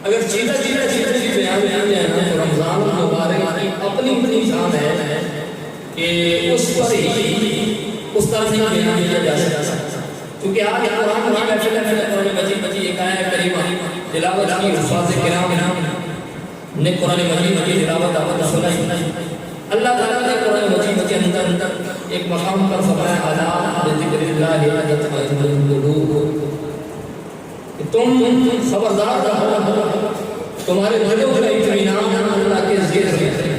اگر چیزیں بیان ہے نا تو رمضان المبارک کی اپنی شان ہے کہ اس پر ہی اس طرح نہیں بیان کیا جا سکتا، کیونکہ آج قرآن کی محفل ہے، قرآن مجید ایک آیت کریمہ تلاوت کی حفاظ کرام نے قرآن مجید کی تلاوت سنائی۔ اللہ تعالیٰ نے قرآن مجید کے اندر ایک مقام پر فرمایا الا بذکر اللہ تطمئن القلوب، کہ تم خبردار رہو تمہارے دلوں کا اطمینان اللہ کے ذکر سے۔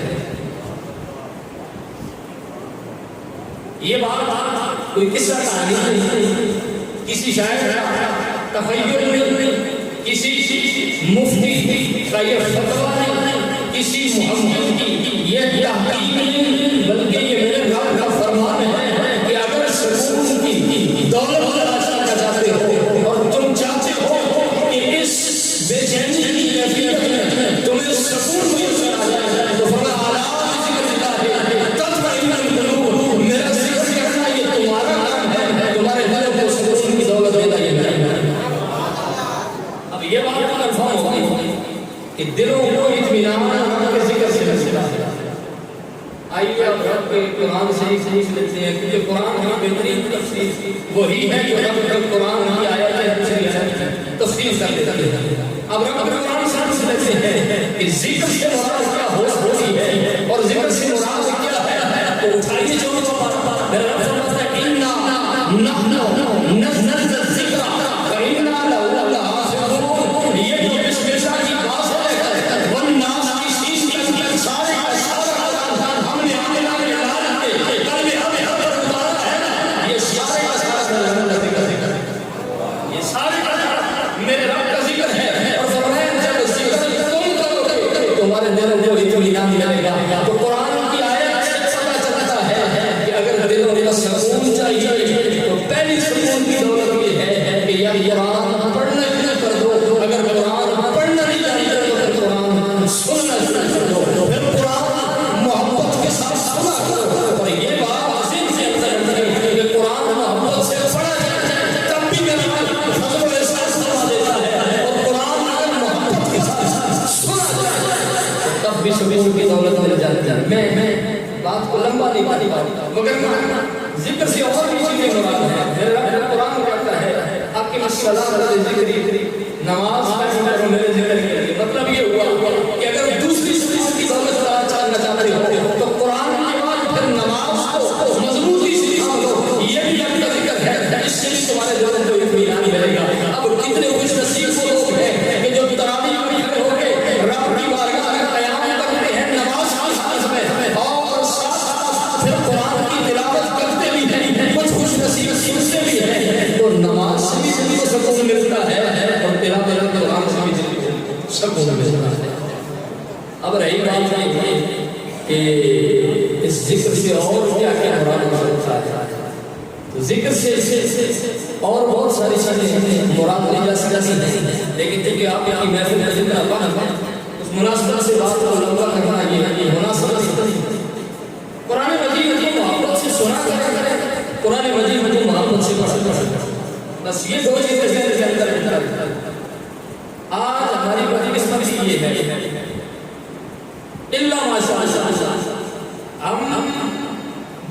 یہ بات کوئی قصہ کہانی نہیں، کسی شاعر کا تخیل نہیں، کسی مفتی کا یہ فتویٰ نہیں، کسی محمد کی یہ تحقیق نہیں، بلکہ یہ میرے رب کا فرمان ہے کہ اگر سکون کی دولت تلاش چاہتے ہو اور تم چاہتے ہو کہ اس بے چینی کی کیفیت میں تمہیں سکون میسر آ جائے تو فرمایا الا بذکر اللہ تطمئن القلوب، میرا ذکر کرنا یہ تمہارا کام ہے، تمہارے دلوں کو سکون کی دولت دینا یہ میرا کام ہے۔ اب یہ بات کنفرم ہوگی کہ دلوں کو اطمینان کے ذکر سے ملتا ہے۔ آئیے اب رب کے قرآن سے سیکھ لیتے ہیں کہ قرآن کی بہترین تفسیر وہی ہے جو رب قرآن کی آیت تفسیر کر دیتا ہے۔ اب رب قرآن سے سمجھ لیتے ہیں کہ ذکر سے مراد کیا ہوتی ہے اور ذکر سے مراد کیا ہے، تو اٹھائیے جو میرا رب فرماتا ہے انا نحن نزلنا الذکر وانا لہ لحافظون، یہ جو پیشہ کی بات ہے والناس کی چیز کی سارے ہم نے آنے کے کل میں ہمیں حضرت اتارا ہے، یہ سارے کا سارا ذکر ہے، یہ سارے کا میرے رب کا ذکر ہے۔ اور فرمایا جب ذکر تم کرو گے تمہارے دلوں کو اطمینان ملے گا۔ تو قرآن کی آیت سے پتہ چلتا ہے کہ اگر دلوں میں سکون چاہیے تو پہلی سکون کی دولت یہ ہے کہ یا قرآن پڑھنا شروع کر دو، اگر قرآن پڑھنا نہیں چاہیے تو پھر قرآن سننا شروع کر دو، پھر قرآن محبت کے ساتھ سنا کرو۔ اور یہ بات ذہن سے اندر ہے کہ قرآن محبت سے پڑھا جائے تب بھی میرا فضل و احسان فرما دیتا ہے، اور قرآن اگر محبت کے ساتھ سنا جائے تب بھی سکون کی دولت مل جاتی ہے۔ میں بات کو لمبا نہیں پاتا مگر ذکر سے اور بھی چیزیں مراد ہیں۔ میرا رب قرآن کہتا ہے آپ کی مسئلہ ذکری نماز کا میرے ذکر کے لیے، مطلب یہ ہوا کہ اگر دوسری سکون کی دولت چاہنا چاہتے ہو تو قرآن کے بعد پھر نماز کو مضبوطی سے سیکھو، یہ بھی آپ کا ذکر ہے، اس سے بھی تمہارے دلوں کو اطمینان ملے گا۔ اب کتنے خوش نصیب وہ لوگ ہیں کہ جو تراویح میں کھڑے ہو کے رب کی بارگاہ میں قیام کرتے ہیں نماز کی حالت میں، اور ساتھ پھر قرآن کی تلاوت کرتے بھی ہیں، کچھ خوش نصیب سنتے بھی ہیں، تو نماز سے بھی دل کو سکون ملتا ہے اور تلاوت قرآن سے بھی دل کو سکون ملتا ہے۔ اب رہی بات یہ کہ اس ذکر سے اور کیا کیا مراد ہو سکتا ہے، تو ذکر سے اور بہت ساری چیزیں مراد لی جا سکتی ہیں، لیکن چونکہ آپ کی محفل کا ذکر بنا اس مناسبت سے بات کو لمبا کرنا یہ مناسبت نہیں۔ قرآن مجید محبت سے سنا کرے، قرآن مجید محبت سے پڑھا، بس یہ دو چیزیں ذہن کے اندر۔ آج ہماری بدقسمتی یہ ہے اللہ ماشاء اللہ ہم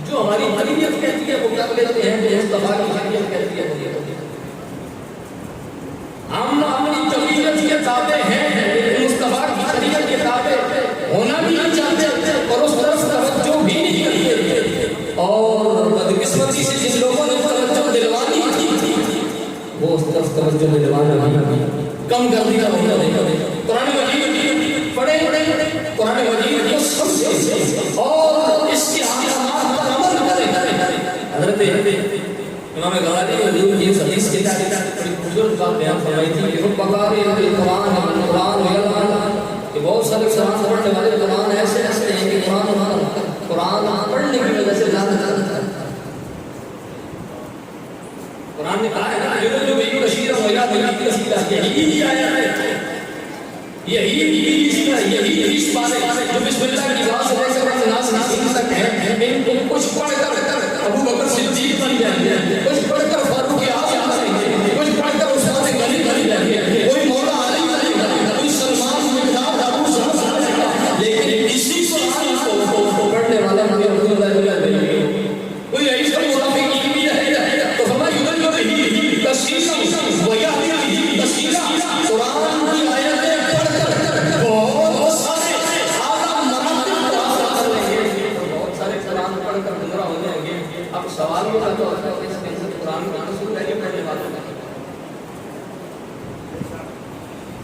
جو ہماری تربیت کہتی ہے وہ کیا کہتے ہیں، مصطفیٰ کی تربیت کہتی ہے، ہم اپنی تربیت کے تابع ہیں لیکن مصطفیٰ کی تربیت کے تابع ہونا بھی نہیں چاہتے اور اس طرف توجہ بھی نہیں کرتے، اور بدقسمتی سے جن لوگوں نے توجہ دلوانی تھی وہ اس طرف توجہ دلوانا کم کر دیا۔ قرآن مجید پڑھے قرآن مجید کو سمجھے اور اس کے احکامات پر عمل کرے۔ حضرت امام غزالی حضور کی حدیث کے تحت بڑی بزرگ بات بیان فرمائی تھی کہ بقار القرآن کہ بہت سارے قرآن پڑھنے والے قرآن ایسے ہیں کہ قرآن پڑھنے کی وجہ سے لعنت ہے۔ قرآن نے کہا ہے نا جو بھی بشیر و یاد یہی آیا ہے، یہی اس بات جو بسم اللہ کی بات سے لے کر ناس ناس تک ہے، ان کو کچھ پڑھ کر ابو بکر صدیق بن جائیں گے، کچھ پڑھ کر فاروق اعظم بن جائیں گے، کچھ پڑھ کر عثمان غنی بن جائیں گے، کوئی مولا علی بن جائیں گے، کوئی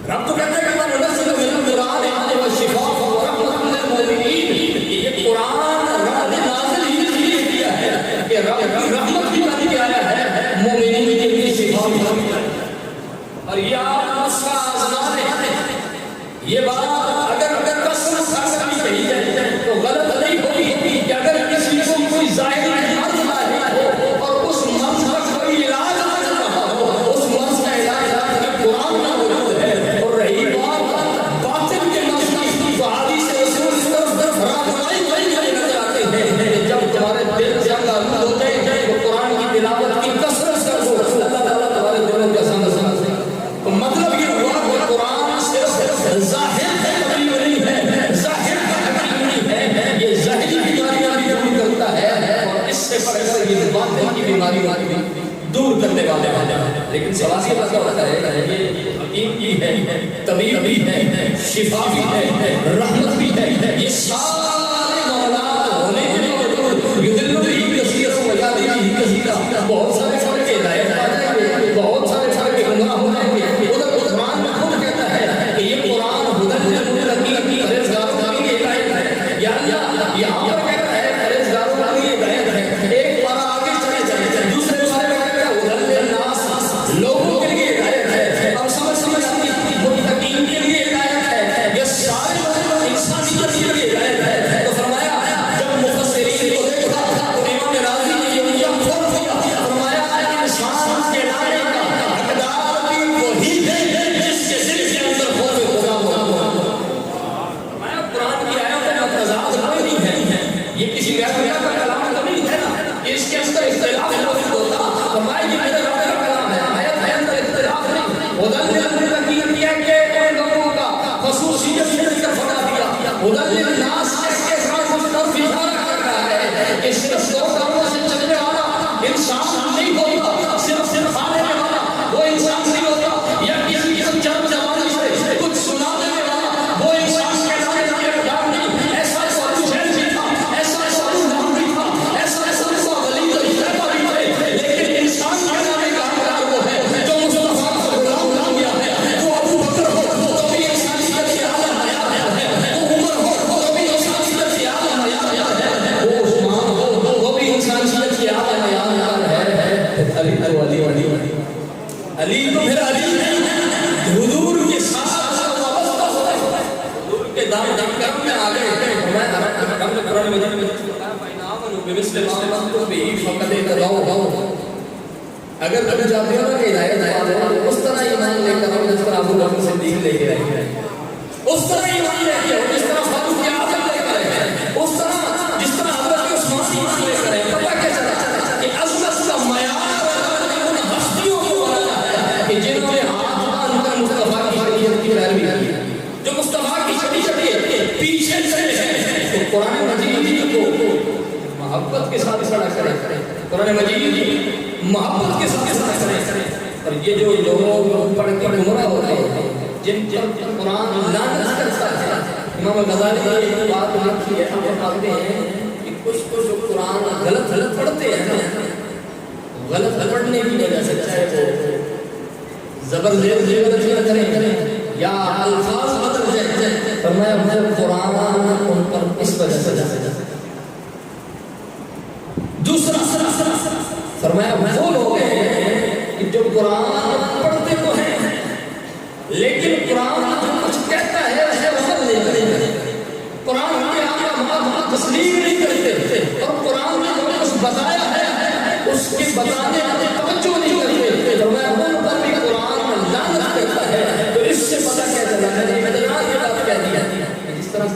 رب تو کہتا ہے کہ منزل من القرآن والشفاء ورحمۃ للمؤمنین. یہ قرآن رب نے نازل ہی کیا ہے کہ رب کی رحمت بھی بن کے آیا ہے، مومنین کے لیے شفا بھی بن کے آیا ہے. اور یہ آپ مسئلہ آزمان ہے. یہ بات اگر قسم خاص بھی کہی جائے تو غلط نہیں ہوگی کہ اگر کسی کو کوئی ظاہر مرض لاحق ہو اور اس مرض کا کوئی علاج نہ چل رہا ہو، اس مرض کا علاج قرآن کا موجود ہے. اور رہی بات باطن کے مسئلے کی تو حدیث رسول اس طرف راہنمائی نظر آتے ہیں. جب تمہارے دل سے اللہ ہوتے ہیں تو قرآن کی تلاوت کی کثرت کر دو، اللہ تعالیٰ تمہارے دلوں کے سامنے سمجھ. تو مطلب یہ ہوا کہ قرآن صرف ظاہر کا حکیم نہیں ہے، ظاہر کا حکیم نہیں ہے، یہ ظاہری بیماریاں بھی دور کرتا ہے اور اس سے پڑھ کر یہ باطن کی بیماری بھی دور کرنے والے ہیں. لیکن سوال یہ بتا ہوتا ہے یہ حکیم بھی ہے، طبیب بھی ہے، شفا بھی ہے، رحمت بھی ہے. یہ سارے معاملات ہونے کے باوجود یدل بھی کثیر و یادی بھی کثیر، بہت سارے فرق ہدایت آ جائیں گے، بہت سارے فرق گمراہ ہو جائیں گے. قرآن خود کہتا ہے کہ یہ قرآن ہدی للمتقین پرہیزگاروں کے لیے ہدایت ہے. یا یہاں پر کہتا ہے پرہیزگاروں کے لیے ہدایت ہے. ایک بار آگے چلے دوسرے بارے میں کہتا ہے ہدی للناس، لوگوں کے لیے ہدایت ہے. اب سمجھ آتی متقین کے لیے ہدایت ہے. یہ سارے انسانیت کے لیے ہدایت ہے. تو فرمایا جب مفسرین کو دیکھا تو امام راضی نے یہ فرق کیا. فرمایا انسان کے لانے کا حقدار بھی وہی ہے جس کے دل کے اندر خوف خدا ہوا. فرمایا قرآن کی آیت میں تضاد کوئی نہیں ہے، یہ کسی غیر اللہ کا کلام تو نہیں ہے نا، اس کے اندر اختلاف موجود ہوتا. فرمایا یہ میرے رب کا کلام ہے، آیت ہے اندر اختلاف نہیں. ہدی للمتقین کیا کہ ان لوگوں کا خصوصیت کی طرف ہٹا دیا. ہدی للناس کے ساتھ اس طرف اشارہ کر رہا ہے کہ صرف دو کاموں سے چلنے والا انسان نہیں ہوتا، صرف کھانے والا وہ انسان نہیں ہوتا، یا کسی چند زمانے سے کچھ سنا دینے والا وہ انسان کے نام نہیں. ایسا ابو جہل بھی تھا، ایسا ابو لہب بھی تھا، ایسا ولید و شیبہ بھی تھے، لیکن انسان کے نام کا حقدار وہ ہے جو مصطفیٰ کو غلام بنا گیا ہے. وہ ابو بکر ہو تو بھی انسانیت کی اعلیٰ حیات ہے، وہ عمر ہو تو بھی انسانیت کی اعلیٰ حیات ہے، وہ عثمان ہو وہ بھی انسانیت کی اعلیٰ حیات ہے. علی تو پھر علی حضور کے ساتھ وابستہ ہوتا ہے، حضور کے دام کرم میں آ گئے. میں قرآن مجید میں اگر تم چاہتے ہو نا کہ ہدایت ہے اس طرح ایمان لے کر جس طرح ابو بکر صدیق لے کے آئے، اس طرح ایمان لے کے جس طرح فاروق اعظم لے کر آئے، اس طرح جس طرح حضرت عثمان ایمان لے کر آئے. پتہ کیا چلا کہ عظمت کا معیار ان ہستیوں کو بنایا ہے کہ جنہوں نے ہاتھ باندھ کر مصطفیٰ کی شریعت کی پیروی کی، جو مصطفیٰ کی شریعت پیچھے چلے ہیں. تو قرآن مجید کو محبت کے ساتھ پڑھا کریں، قرآن مجید محبت کے ساتھ پڑھا کریں. اور یہ جو لوگ پڑھ کے گمراہ ہو رہے ہیں جن پر قرآن لعنت کرتا ہے، امام غزالی نے ایک بات لکھی ہے، ہم فرماتے ہیں کہ کچھ جو قرآن غلط پڑھتے ہیں، غلط پڑھنے کی وجہ سے چاہے وہ زبر زیر کریں یا الفاظ بدل جائیں، فرمایا ہمارا قرآن ان پر اس وجہ سے دوسرا فرمایا